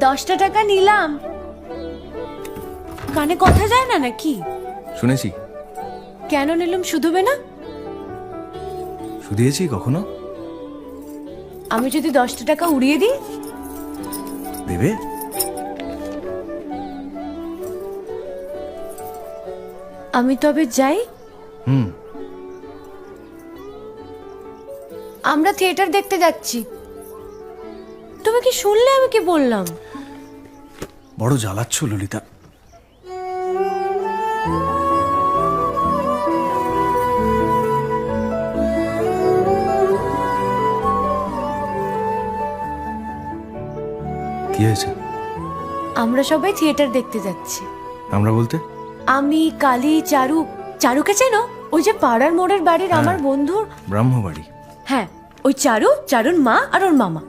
10টা টাকা নিলাম। কানে কথা যায় না নাকি? শুনেছি। কেন নিলাম শুধবে না? শুধিয়েছি কখনো? আমি যদি 10টা টাকা উড়িয়ে দিই? দেবে? আমি তবে যাই। আমরা থিয়েটার দেখতে যাচ্ছি। তুমি কি শুনলে আমি কি বললাম? বড় জ্বালাচ্ছ ললিতা। কি হয়েছে? আমরা সবাই থিয়েটার দেখতে যাচ্ছি। আমরা বলতে? আমি, কালী, চারু। চারুকে চেনো? ওই যে পাড়ার মোড়ের বাড়ির আমার বন্ধুর ব্রাহ্মবাড়ি। হ্যাঁ, ওই চারু, চারুর মা আর ওর মামা।